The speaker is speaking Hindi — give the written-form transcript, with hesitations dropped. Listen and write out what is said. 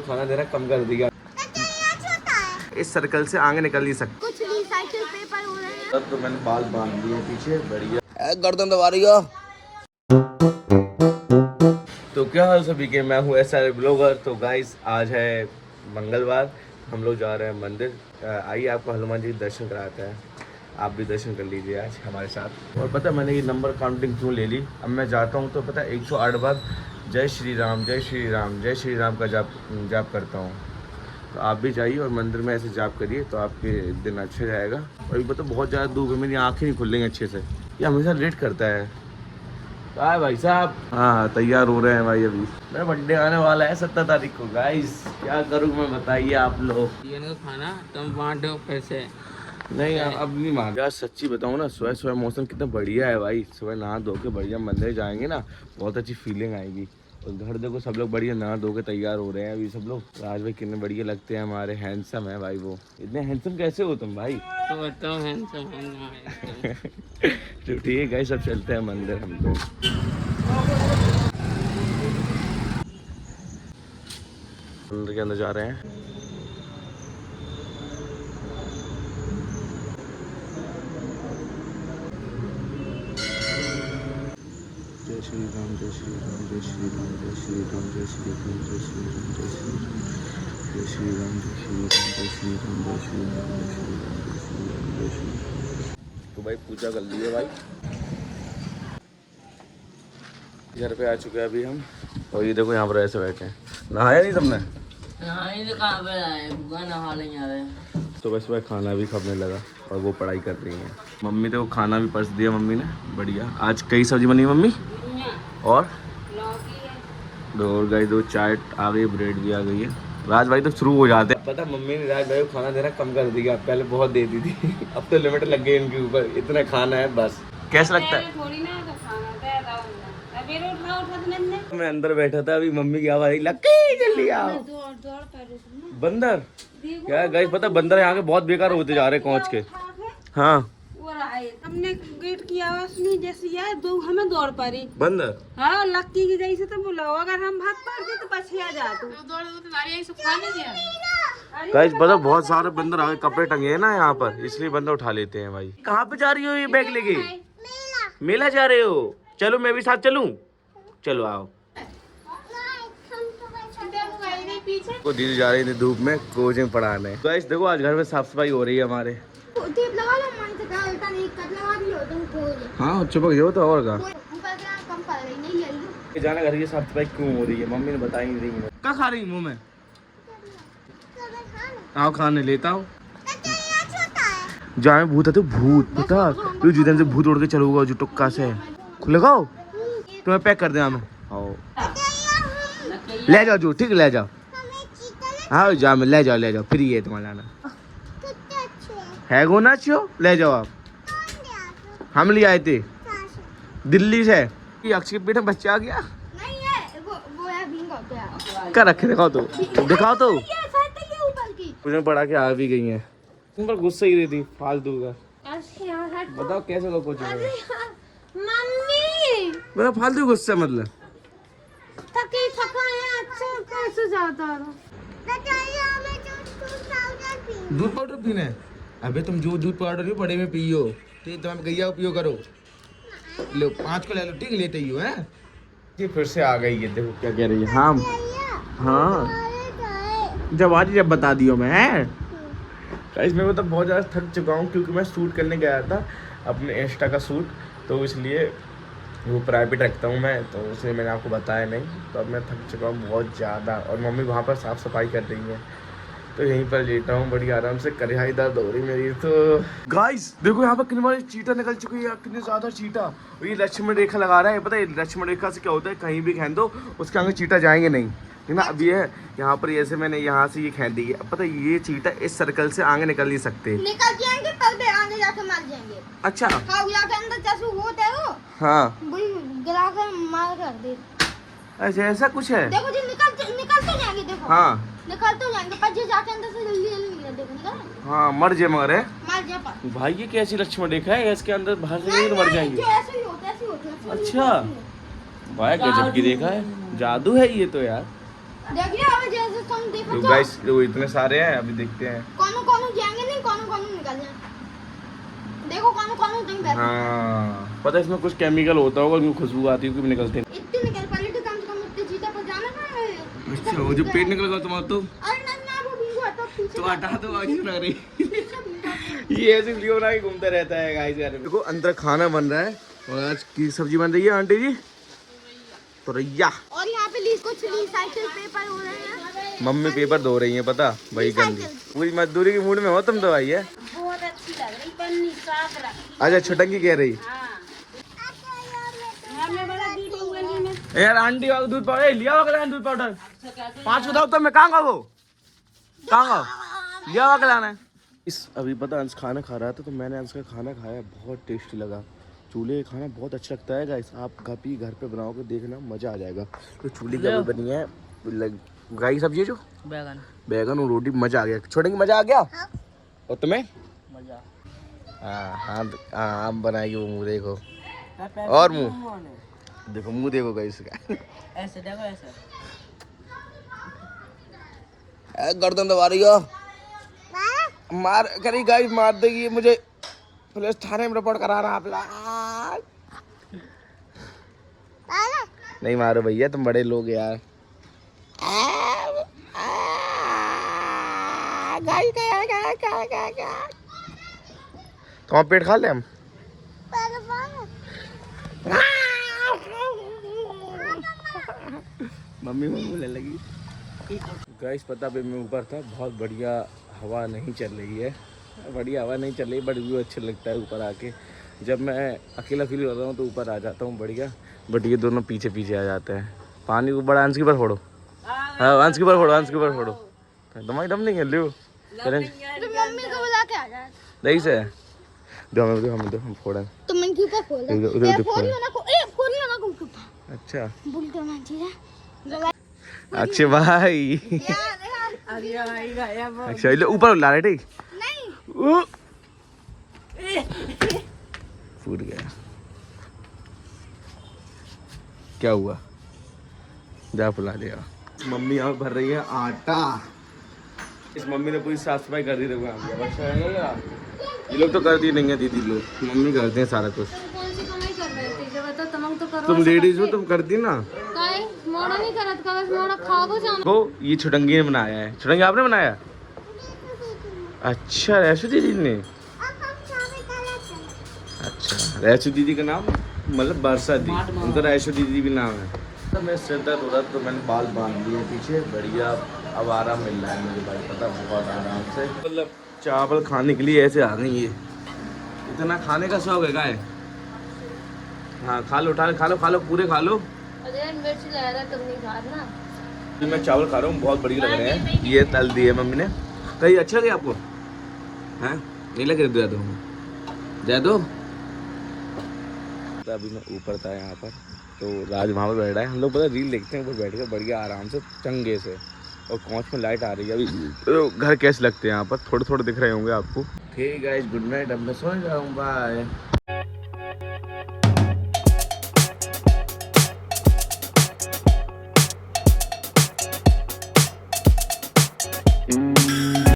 खाना देना कम कर दिया। इस सर्कल से आगे निकल नहीं सकते। कुछ रिसाइकिल पेपर हो रहे हैं। तब तो मैंने बाल बांध दिए पीछे, बढ़िया। गर्दन दबा रही हो। तो क्या हाल सभी के, मैं हूँ SR ब्लॉगर। तो गाइस आज है मंगलवार, हम लोग जा रहे हैं मंदिर। आइए आपको हनुमान जी के दर्शन कराते हैं, आप भी दर्शन कर लीजिए आज हमारे साथ। और पता है मैंने ये नंबर काउंटिंग क्यों ले ली? अब मैं जाता हूँ तो पता है 108 बार जय श्री राम जय श्री राम जय श्री राम का जाप करता हूँ। तो आप भी जाइए और मंदिर में ऐसे जाप करिए तो आपके दिन अच्छा जाएगा। और ये पता बहुत ज़्यादा धूप है, मेरी आँखें नहीं खुल रही अच्छे से, ये हमेशा लेट करता है। हाय भाई साहब। हाँ तैयार हो रहे हैं भाई, अभी मेरा बर्थडे आने वाला है 17 तारीख को। गाइस क्या करूँ मैं, बताइए आप लोग। ये खाना तुम बांटो पैसे। नहीं अब नहीं मांगा यार, सच्ची बताऊँ ना, सुबह सुबह मौसम कितना बढ़िया है भाई। सुबह नहा धो के बढ़िया मंदिर जाएंगे ना, बहुत अच्छी फीलिंग आएगी। और घर देखो सब लोग बढ़िया नहा धो के तैयार हो रहे हैं अभी सब लोग। राज भाई कितने बढ़िया लगते हैं हमारे, हैंडसम है भाई वो। इतने हैंडसम कैसे हो तुम भाई? तो बताओ हैंडसम है। तो ठीक है, सब चलते हैं मंदिर हम लोग। मंदिर के अंदर जा रहे हैं। जय श्री राम जय श्री राम जय श्री राम जय श्री राम जय श्री राम जय श्री राम जय श्री राम जय श्री राम जय श्री राम जय श्री राम जय श्री राम जय श्री राम जय श्री राम जय श्री राम। तो भाई पूजा कर ली है भाई, घर पे आ चुके हैं अभी हम। और ये देखो यहाँ पर ऐसे बैठे हैं। नहाया नहीं तुमने? नहा लेंगे। सुबह सुबह खाना भी खाने लगा और वो पढ़ाई कर रही है। मम्मी तो खाना भी परस दिया मम्मी ने, बढ़िया। आज कई सब्जी बनी मम्मी, और दो चाय आ गई, ब्रेड भी आ गई है। राज भाई तो शुरू हो जाते हैं। पता मम्मी ने राज भाई को खाना देना कम कर दिया, पहले बहुत देती थी अब तो लिमिट लग गई इनके ऊपर, इतना खाना है बस। कैसा लगता है? मैं अंदर बैठा था, अभी मम्मी की आवाज आई, लक्की जल्दी आओ। बंदर क्या गाइस, पता बंदर यहाँ के बहुत बेकार होते जा रहे पहुँच के। हाँ हमने गेट की आवाज सुनी जैसे यार दो हमें दौड़ पड़ी बंदर। हाँ लक्की की जैसे तो बोला, अगर हम भाग पड़ते तो पछे आ जा तू। गाइस पता बहुत सारे बंदर आ गए, कपड़े टंगे हैं ना यहाँ पर, इसलिए बंदर उठा लेते हैं भाई। कहाँ पे जा रही हो ये बैग लेके? मेला जा रहे हो? चलो मैं भी साथ चलूं? चलो आओ। वो दीदी जा रही थी धूप में कोचिंग पढ़ाने। गाइस देखो आज घर में साफ सफाई हो रही है हमारे। हाँ चुपक जाओ तो, और का जाना घर की साफ सफाई क्यों हो रही है, मम्मी ने बताई नहीं रही। क्या खा रही मुँह में? आओ खाने लेता हूँ। जहाँ भूत है तो भूत, पता तू जिधर से भूत उड़ के चलूगा जो टुक्का से खुलेगा तुम्हें पैक कर दे हमें। आओ ले जाओ जो, ठीक ले जाओ। हाँ जाओ ले जाओ फ्री है तुम्हारा लाना है गो ना अच्छो, ले जाओ आप। हम ले आए थे दिल्ली से। अक्षय बेटा बच्चा आ गया क्या रखे, दिखाओ तो कुछ पढ़ा के आ भी गई है। तुम पर गुस्सा ही रही थी फालतू का। बताओ कैसे लोग कुछ मेरा फालतू गुस्सा, मतलब दूध पाउडर पीना है? अबे तुम जो दूध पाउडर नहीं बड़े में पियो, ठीक तुम गैया पियो करो। लो 5 को ले लो, ठीक लेते ही हो है। ये फिर से आ गई है, देखो क्या कह रही है। हाँ जब आज जब बता दियो मैं। गाइस मैं तो बहुत ज़्यादा थक चुका हूँ क्योंकि मैं शूट करने गया था अपने इंस्टा का शूट, तो इसलिए वो प्राइवेट रखता हूँ मैं, तो इसलिए मैंने आपको बताया नहीं। तो अब मैं थक चुका हूँ बहुत ज़्यादा, और मम्मी वहाँ पर साफ़ सफाई कर रही है, तो यहीं पर लेटा हूँ बड़ी आराम से। करिहाई दर्द हो रही मेरी तो। गाइस देखो यहाँ पर कितनी बार चीटा निकल चुकी है, कितने ज़्यादा चीटा। और ये लक्ष्मण रेखा लगा रहा है, पता है लक्ष्मण रेखा से क्या होता है, कहीं भी खेल दो उसके आगे चीटा जाएंगे नहीं, ठीक ना। अब ये है यहाँ पर, ऐसे मैंने यहाँ से ये खेल दी है, पता है ये चीटा इस सर्कल से आगे निकल नहीं सकते, निकल जाएंगे तब आगे जाके मार जाएंगे। अच्छा हाँ गिरा कर मार कर दे। अच्छा ऐसा कुछ है। देखो जी निकल तो जाएंगे, देखो हाँ निकल तो जाएंगे पर जी जाके अंदर से जल्दी देखो निकल। हाँ मर जाए मगर है मर जा पर भाई। ये कैसी लक्ष्मण रेखा है, इसके अंदर बाहर से नहीं तो मर जाएंगे। ऐसे ही होता है। अच्छा भाई गजब की देखा है, जादू है ये तो यार। देखिए अभी जैसे तुम देखो तो गाइस वो इतने सारे हैं, अभी देखते हैं। कौन जाएंगे नहीं, कौन निकल जाए। देखो कौन तुम बैठो। हाँ पता है इसमें कुछ केमिकल होता होगा, उनकी खुशबू आती है, क्योंकि निकलते हैं। इतनी निकल पहले तो कम से कम इतने जीता पर जाना ना। अच्छा वो जो पेट निकल गया तुम्हारा तो अरे ना वो बिंगो हटा पीछे। तो हटा दो, आगे लग रही। ये ऐसे वीडियो बना के घूमता रहता है गाइस यार। देखो अंदर खाना बन रहा है और आज की सब्जी बन रही है आंटी जी, तुरैया। और यहाँ पे कुछ रिसाइकिल पेपर हो रहे हैं। मम्मी पेपर धो रही है, पता भाई गंदी। पूरी मजदूरी की मूड में हो तुम तो भाई है। बहुत अच्छी लग रही, पन्नी साफ रख। अच्छा छुटंगी कह रही हमें बड़ा दूध उगली में यार आंटी वाला दूध पाउडर लिया होगा, दूध पाउडर 5 बताओ तो मैं कहाँ गया, वो कहाँ गया, लिया होगा लाना है। इस अभी पता अंश खाना खा रहा था तो मैंने अंश का खाना खाया, बहुत टेस्टी लगा। चूल्हे का खाना बहुत अच्छा लगता है गाइस, आप कभी घर पे बनाओगे देखना मजा आ जाएगा। तो चूल्हे की अभी बनी है गाई सब्जी है जो बैगन और रोटी, मजा आ गया। छोटे की मजा आ गया। और तुम्हें मजा। हाँ आप बनाएगी वो, मुँह देखो और मुँह देखो, मुँह देखो गाइस इसका। ऐसे देखो ऐसे। गर्दन दबा रही हो, मार करी गाइस, मार देगी मुझे, पुलिस थाने में रिपोर्ट करा रहा आप। नहीं मारो भैया, तुम बड़े लोग यार। तुम्हारा पेट खा ले हम। मम्मी बोलने लगी। गाइस पता भी मैं ऊपर था, बहुत बढ़िया हवा नहीं चल रही है, बढ़िया हवा नहीं चल रही, बट व्यू अच्छा लगता है ऊपर आके। जब मैं अकेला फील कर रहा हूँ तो ऊपर आ जाता हूँ बढ़िया, बट ये दोनों पीछे पीछे आ जाते हैं। पानी को बड़ा अंश के ऊपर फोड़ो, हाँ अंश के ऊपर फोड़ो, अंश के ऊपर फोड़ो। तुम्हारी दम नहीं खेल रही हो, तो मम्मी को बुला के आ जाए। नहीं से दो हम फोड़ा। तो मैं क्यों पर खोल उधर अच्छा बोलते ना चीज़। अक्षय भाई, अच्छा लो ऊपर ला रहे ठीक नहीं फूट गया। क्या हुआ, जा फुला दिया। मम्मी यहाँ भर रही है आटा। इस मम्मी ने पूरी साफ सफाई कर दी। देखो अच्छा है ना, ये लोग तो कर दी नहीं है दीदी लोग, मम्मी करते हैं सारा कुछ। कौन सी कमाई कर रहे थे जब बता तमंग तो करो। तुम लेडीज हो, तुम करती ना। काहे मोड़ा नहीं करत का, बस मोड़ा खाओ जाना। तो ये छुटंगी ने बनाया है। छुटंगी आपने बनाया? अच्छा रैशु दीदी ने। अच्छा रैशु दीदी का नाम मतलब बरसा दी, उनका रैशु दीदी भी नाम है। तो मैं सिर दर्द हो रहा तो मैंने बाल बांध दिए पीछे, बढ़िया अब आराम मिल रहा है मुझे भाई, पता बहुत आराम से। मतलब चावल खाने के लिए ऐसे आ गई है, इतना खाने का शौक है गाय। हाँ खा लो खा लो पूरे खा लो। अरे मिर्च लगा रहा तुम नहीं खा ना। मैं चावल खा रहा हूँ, बहुत बढ़िया लग रहे हैं। ये तल दिए मम्मी ने। कहीं अच्छा लगे आपको? हैं नहीं लगे? दे दो दे दो। तो अभी मैं ऊपर था यहाँ पर, तो राज वहाँ पर बैठा है। हम लोग पता रील देखते हैं ऊपर बैठ कर बढ़िया आराम से चंगे से, और कौच में लाइट आ रही है अभी। तो घर कैसे लगते हैं यहाँ पर, थोड़े थोड़े दिख रहे होंगे आपको। ठीक है गाइस, गुड नाइट, अब मैं सो जाऊँ, बाय।